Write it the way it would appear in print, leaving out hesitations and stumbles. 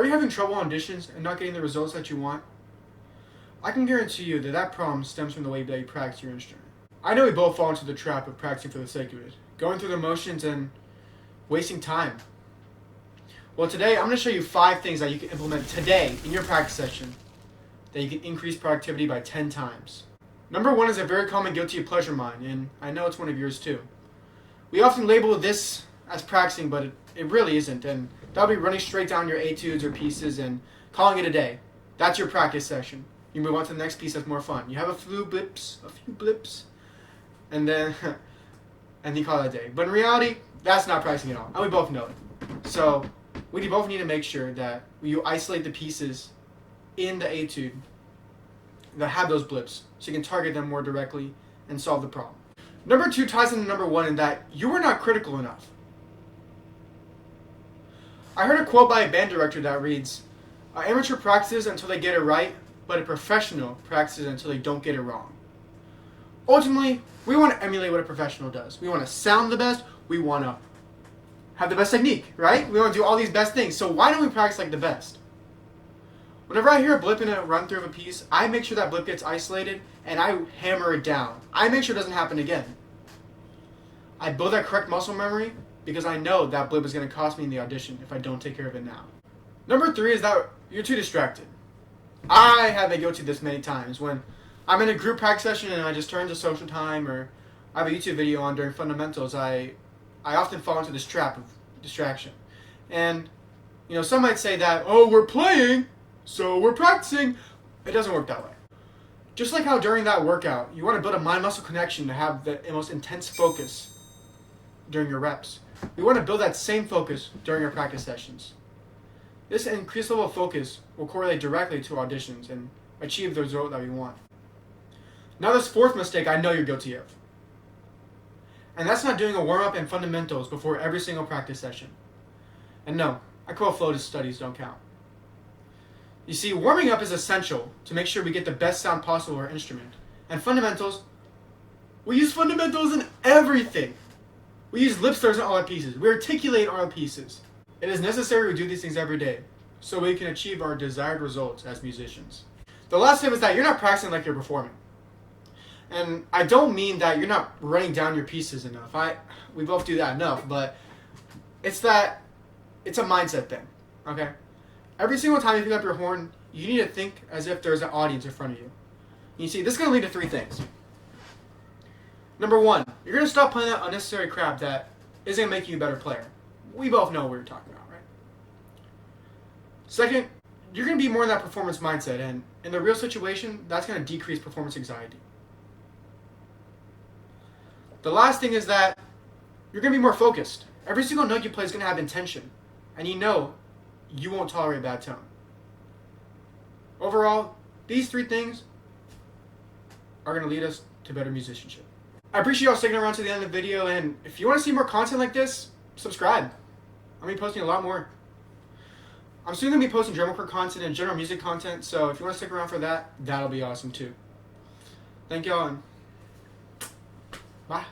Are you having trouble on auditions and not getting the results that you want? I can guarantee you that that problem stems from the way that you practice your instrument. I know we both fall into the trap of practicing for the sake of it, going through the motions and wasting time. Well, today I'm going to show you 5 things that you can implement today in your practice session that you can increase productivity by 10 times. Number 1 is a very common guilty pleasure of mine, and I know it's one of yours too. We often label this as practicing, but it really isn't, and that'll be running straight down your etudes or pieces and calling it a day. That's your practice session. You move on to the next piece that's more fun. You have a few blips, and then and you call it a day. But in reality, that's not practicing at all, and we both know it. So we both need to make sure that you isolate the pieces in the etude that have those blips, so you can target them more directly and solve the problem. Number 2 ties into number 1 in that you are not critical enough. I heard a quote by a band director that reads, "An amateur practices until they get it right, but a professional practices until they don't get it wrong." Ultimately, we want to emulate what a professional does. We want to sound the best. We want to have the best technique, right? We want to do all these best things. So why don't we practice like the best? Whenever I hear a blip in a run through of a piece, I make sure that blip gets isolated and I hammer it down. I make sure it doesn't happen again. I build that correct muscle memory because I know that blip is going to cost me in the audition if I don't take care of it now. Number 3 is that you're too distracted. I have been guilty of this many times when I'm in a group practice session and I just turn to social time, or I have a YouTube video on during fundamentals. I often fall into this trap of distraction. And some might say that, oh, we're playing, so we're practicing. It doesn't work that way. Just like how during that workout, you want to build a mind-muscle connection to have the most intense focus during your reps. We want to build that same focus during our practice sessions. This increased level of focus will correlate directly to auditions and achieve the result that we want. Now this 4th mistake I know you're guilty of. And that's not doing a warm-up and fundamentals before every single practice session. And no, I quote flow studies don't count. You see, warming up is essential to make sure we get the best sound possible with our instrument. And fundamentals, we use fundamentals in everything. We use lip stirs in all our pieces. We articulate all our pieces. It is necessary to do these things every day so we can achieve our desired results as musicians. The last tip is that you're not practicing like you're performing. And I don't mean that you're not running down your pieces enough. We both do that enough, but it's a mindset thing, okay? Every single time you pick up your horn, you need to think as if there's an audience in front of you. You see, this is going to lead to 3 things. Number 1, you're going to stop playing that unnecessary crap that isn't going to make you a better player. We both know what we're talking about, right? Second, you're going to be more in that performance mindset, and in the real situation, that's going to decrease performance anxiety. The last thing is that you're going to be more focused. Every single note you play is going to have intention, and you won't tolerate bad tone. Overall, these 3 things are going to lead us to better musicianship. I appreciate y'all sticking around to the end of the video, and if you want to see more content like this, subscribe. I'm going to be posting a lot more. I'm soon going to be posting drum corps content and general music content, so if you want to stick around for that, that'll be awesome too. Thank y'all, and bye.